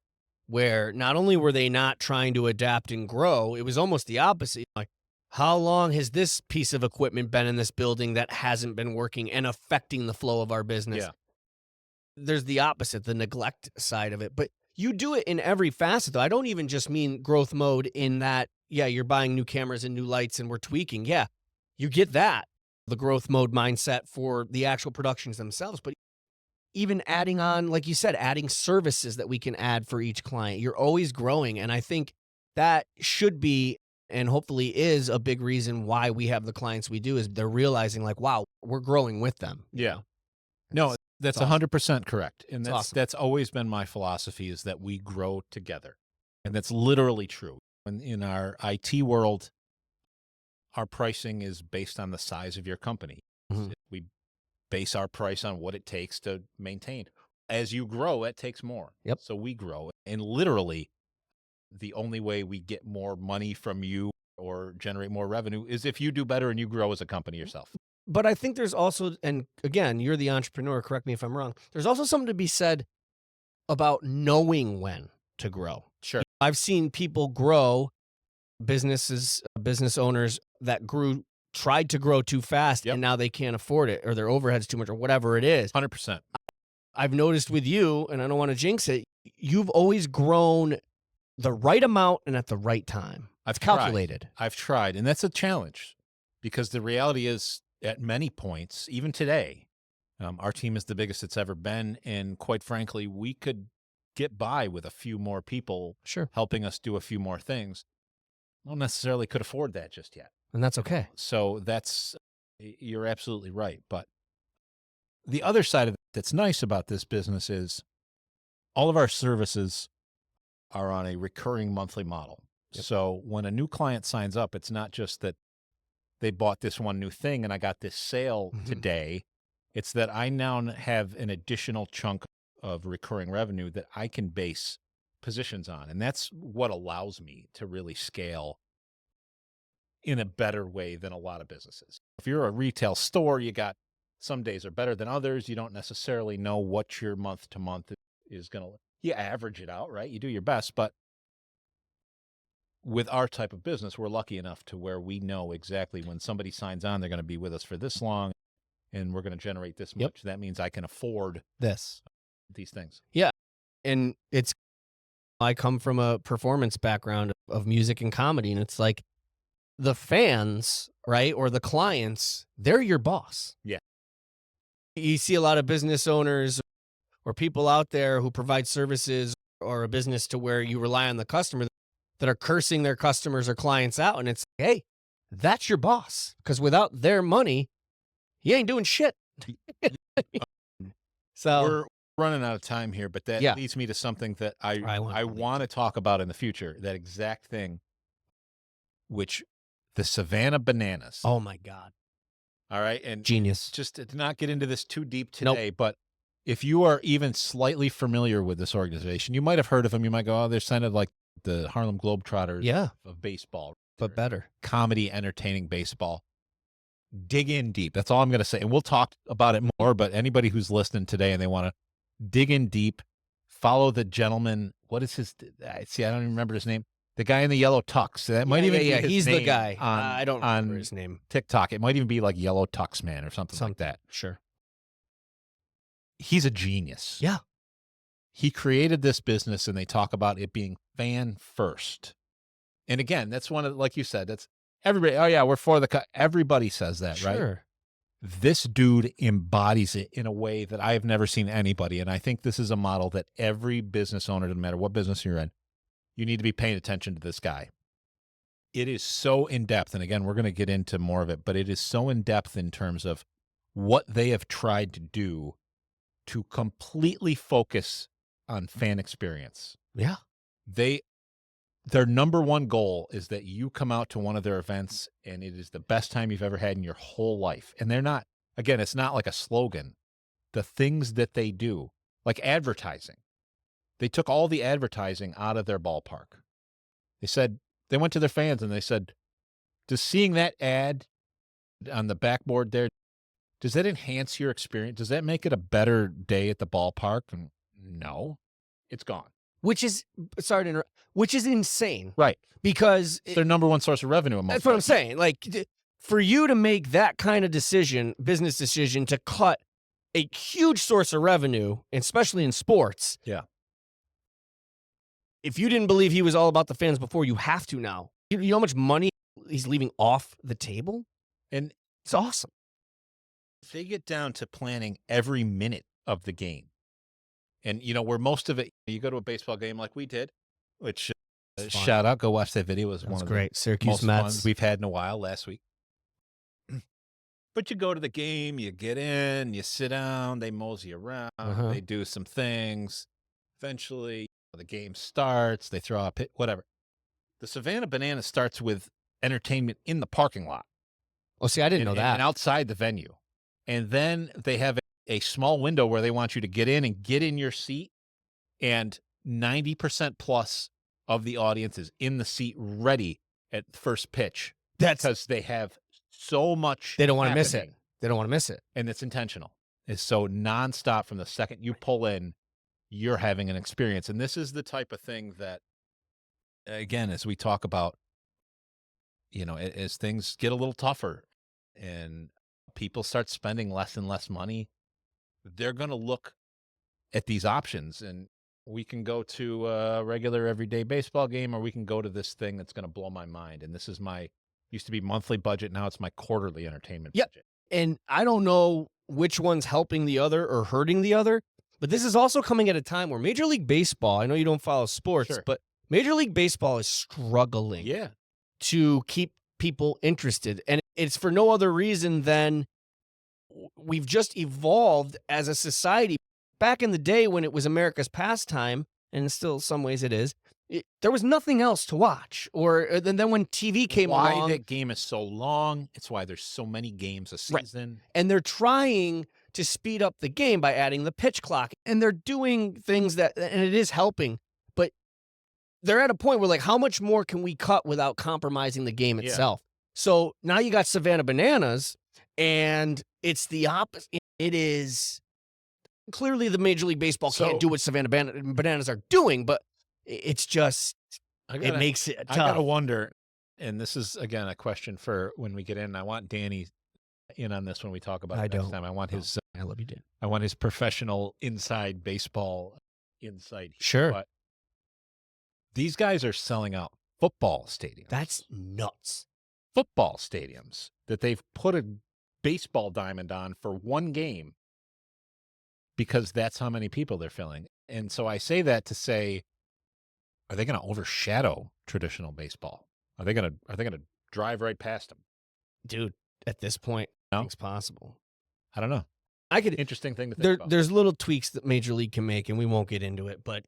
S2: where not only were they not trying to adapt and grow, it was almost the opposite. Like, how long has this piece of equipment been in this building that hasn't been working and affecting the flow of our business?
S1: Yeah.
S2: There's the opposite, the neglect side of it. But You do it in every facet, though. I don't even just mean growth mode in that, yeah, you're buying new cameras and new lights and we're tweaking. Yeah, you get that, the growth mode mindset for the actual productions themselves. But even adding on, like you said, adding services that we can add for each client. You're always growing. And I think that should be, and hopefully is, a big reason why we have the clients we do, is they're realizing like, wow, we're growing with them.
S1: Yeah. No, that's
S2: awesome.
S1: 100% correct. And
S2: Awesome.
S1: that's always been my philosophy, is that we grow together. And that's literally true. In our IT world, our pricing is based on the size of your company.
S2: Mhm.
S1: We base our price on what it takes to maintain. As you grow, it takes more.
S2: Yep.
S1: So we grow. And literally, the only way we get more money from you or generate more revenue is if you do better and you grow as a company yourself.
S2: But I think there's also, and again, you're the entrepreneur, correct me if I'm wrong, there's also something to be said about knowing when to grow.
S1: Sure.
S2: I've seen people grow, business owners that tried to grow too fast,
S1: Yep.
S2: and now they can't afford it, or their overhead's too much, or whatever it is.
S1: 100%.
S2: I've noticed with you, and I don't want to jinx it, you've always grown the right amount and at the right time.
S1: I've
S2: calculated.
S1: I've tried, and that's a challenge, because the reality is, at many points, even today, our team is the biggest it's ever been, and quite frankly, we could get by with a few more people
S2: Sure.
S1: helping us do a few more things. Not necessarily could afford that just yet.
S2: And that's okay.
S1: So you're absolutely right. But the other side of it that's nice about this business is all of our services are on a recurring monthly model.
S2: Yep.
S1: So when a new client signs up, it's not just that they bought this one new thing and I got this sale today. It's that I now have an additional chunk of recurring revenue that I can base positions on. And that's what allows me to really scale in a better way than a lot of businesses. If you're a retail store, you got some days are better than others. You don't necessarily know what your month to month is going to, you average it out, right? You do your best. But with our type of business, we're lucky enough to where we know exactly when somebody signs on, they're going to be with us for this long and we're going to generate this much. That means I can afford these things.
S2: Yeah. And I come from a performance background of music and comedy, and it's like the fans, right? Or the clients, they're your boss.
S1: Yeah.
S2: You see a lot of business owners or people out there who provide services or a business to where you rely on the customer that are cursing their customers or clients out. And it's, hey, that's your boss. Because without their money, you ain't doing shit. So
S1: we're running out of time here, but that leads me to something that I want to talk about in the future, that exact thing, which the Savannah Bananas.
S2: Oh my God.
S1: All right. And
S2: genius.
S1: Just to not get into this too deep today, but if you are even slightly familiar with this organization, you might have heard of them. You might go, oh, they're kind of like the Harlem Globetrotters of baseball.
S2: But better.
S1: Comedy, entertaining baseball. Dig in deep. That's all I'm going to say. And we'll talk about it more, but anybody who's listening today and they want to dig in deep, follow the gentleman. What is his? See, I don't even remember his name. The guy in the yellow tux. That might even be his
S2: he's
S1: name
S2: the guy. I don't remember
S1: on
S2: his name.
S1: TikTok. It might even be like Yellow Tux Man or something like that.
S2: Sure.
S1: He's a genius.
S2: Yeah.
S1: He created this business, and they talk about it being fan first. And again, that's one of, like you said, that's everybody. Oh yeah, we're for the everybody says that, right?
S2: Sure.
S1: This dude embodies it in a way that I have never seen anybody. And I think this is a model that every business owner, no matter what business you're in, you need to be paying attention to this guy. It is so in depth. And again, we're going to get into more of it, but it is so in depth in terms of what they have tried to do to completely focus on fan experience.
S2: Yeah.
S1: Their number one goal is that you come out to one of their events and it is the best time you've ever had in your whole life. And they're not, again, it's not like a slogan. The things that they do, like advertising, they took all the advertising out of their ballpark. They said, they went to their fans and they said, does seeing that ad on the backboard there, does that enhance your experience? Does that make it a better day at the ballpark? And no, it's gone.
S2: Which is, sorry to interrupt, which is insane.
S1: Right.
S2: Because
S1: it's their number one source of revenue.
S2: That's what I'm saying. Like, for you to make that kind of business decision to cut a huge source of revenue, especially in sports.
S1: Yeah.
S2: if you didn't believe he was all about the fans before, you have to now. You know how much money he's leaving off the table?
S1: And
S2: It's awesome.
S1: they get down to planning every minute of the game. And, where most of it, you go to a baseball game like we did, which
S2: It's fun.
S1: shout out, go watch that video. It was one
S2: That's
S1: of
S2: great.
S1: the
S2: Syracuse
S1: most fun
S2: Mets.
S1: we've had in a while last week. But you go to the game, you get in, you sit down, they mosey around, they do some things. Eventually, the game starts, they throw a pit, whatever. The Savannah Bananas starts with entertainment in the parking lot.
S2: Oh, see, I didn't know that.
S1: And outside the venue. And then they have a small window where they want you to get in and get in your seat. And 90% plus of the audience is in the seat ready at the first pitch.
S2: That's
S1: because they have so much.
S2: They don't want to miss it.
S1: happening,
S2: They don't want to miss it.
S1: And it's intentional. It's so nonstop from the second you pull in, you're having an experience. And this is the type of thing that, again, as we talk about, as things get a little tougher and people start spending less and less money, they're going to look at these options. And we can go to a regular everyday baseball game, or we can go to this thing that's going to blow my mind. And this is used to be monthly budget. Now it's my quarterly entertainment budget.
S2: And I don't know which one's helping the other or hurting the other, but this is also coming at a time where Major League Baseball, I know you don't follow sports,
S1: Sure.
S2: but Major League Baseball is struggling to keep people interested. And it's for no other reason than we've just evolved as a society. Back in the day when it was America's pastime, and still some ways it is, there was nothing else to watch. Or then when TV came along.
S1: Why that game is so long. It's why there's so many games a season.
S2: Right. And they're trying to speed up the game by adding the pitch clock. And they're doing things and it is helping. But they're at a point where, like, how much more can we cut without compromising the game itself? So now you got Savannah Bananas, and it's the opposite. It is clearly the Major League Baseball can't do what Savannah Bananas are doing, but it's just, it makes it tough.
S1: I gotta wonder, and this is, again, a question for when we get in. I want Danny in on this when we talk about it next time. I want his
S2: I love you, Dan.
S1: I want his professional inside baseball insight here.
S2: Sure.
S1: But these guys are selling out football stadiums.
S2: That's nuts.
S1: Football stadiums that they've put a baseball diamond on for one game because that's how many people they're filling. And so I say that to say, are they going to overshadow traditional baseball? Are they going to drive right past them?
S2: Dude, at this point, it's possible.
S1: I don't know. Interesting thing to think about.
S2: There's little tweaks that Major League can make, and we won't get into it, but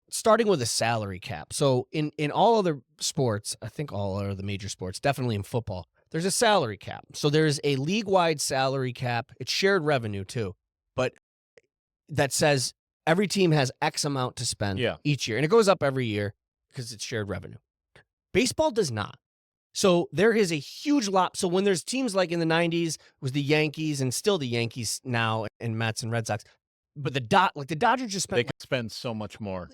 S2: starting with a salary cap. So in all other sports, I think all other the major sports, definitely in football, there's a salary cap. So there's a league-wide salary cap. It's shared revenue too, but that says every team has X amount to spend each year, and it goes up every year because it's shared revenue. Baseball does not. So there is a huge lot. So when there's teams like in the 90s was the Yankees, and still the Yankees now, and Mets and Red Sox, but the Dodgers just spent,
S1: they could spend so much more.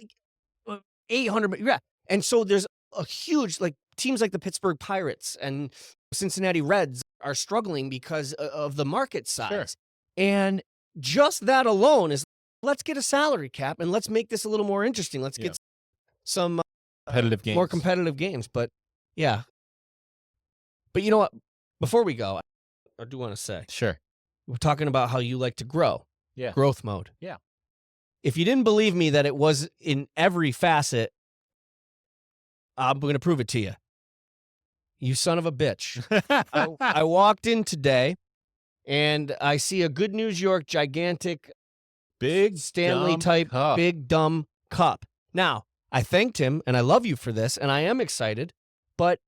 S2: 800, yeah. And so there's a huge, teams like the Pittsburgh Pirates and Cincinnati Reds are struggling because of the market size.
S1: Sure.
S2: And just that alone is, let's get a salary cap and let's make this a little more interesting. Let's get some
S1: competitive games.
S2: More competitive games. But yeah. But you know what? Before we go, I do want to say,
S1: sure,
S2: we're talking about how you like to grow.
S1: Yeah.
S2: Growth mode.
S1: Yeah.
S2: If you didn't believe me that it was in every facet, I'm going to prove it to you. You son of a bitch. I walked in today, and I see a Good News York gigantic,
S1: big
S2: Stanley type, big dumb cup. Now, I thanked him, and I love you for this, and I am excited. But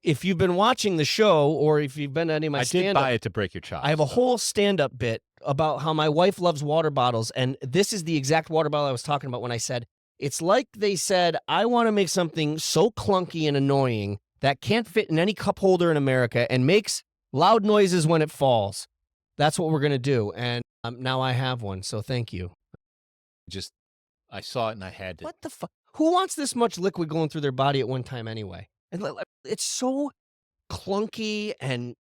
S2: if you've been watching the show, or if you've been to any of my stand-up,
S1: I did buy it to break your chops.
S2: I have a whole stand-up bit about how my wife loves water bottles, and this is the exact water bottle I was talking about when I said, it's like they said, I want to make something so clunky and annoying that can't fit in any cup holder in America and makes loud noises when it falls. That's what we're going to do, and now I have one, so thank you.
S1: I saw it and I had to.
S2: What the fuck? Who wants this much liquid going through their body at one time anyway? And it's so clunky, and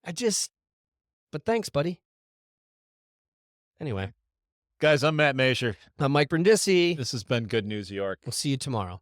S2: but thanks, buddy. Anyway.
S1: Guys, I'm Matt Masher.
S2: I'm Mike Brindisi.
S1: This has been Good News York.
S2: We'll see you tomorrow.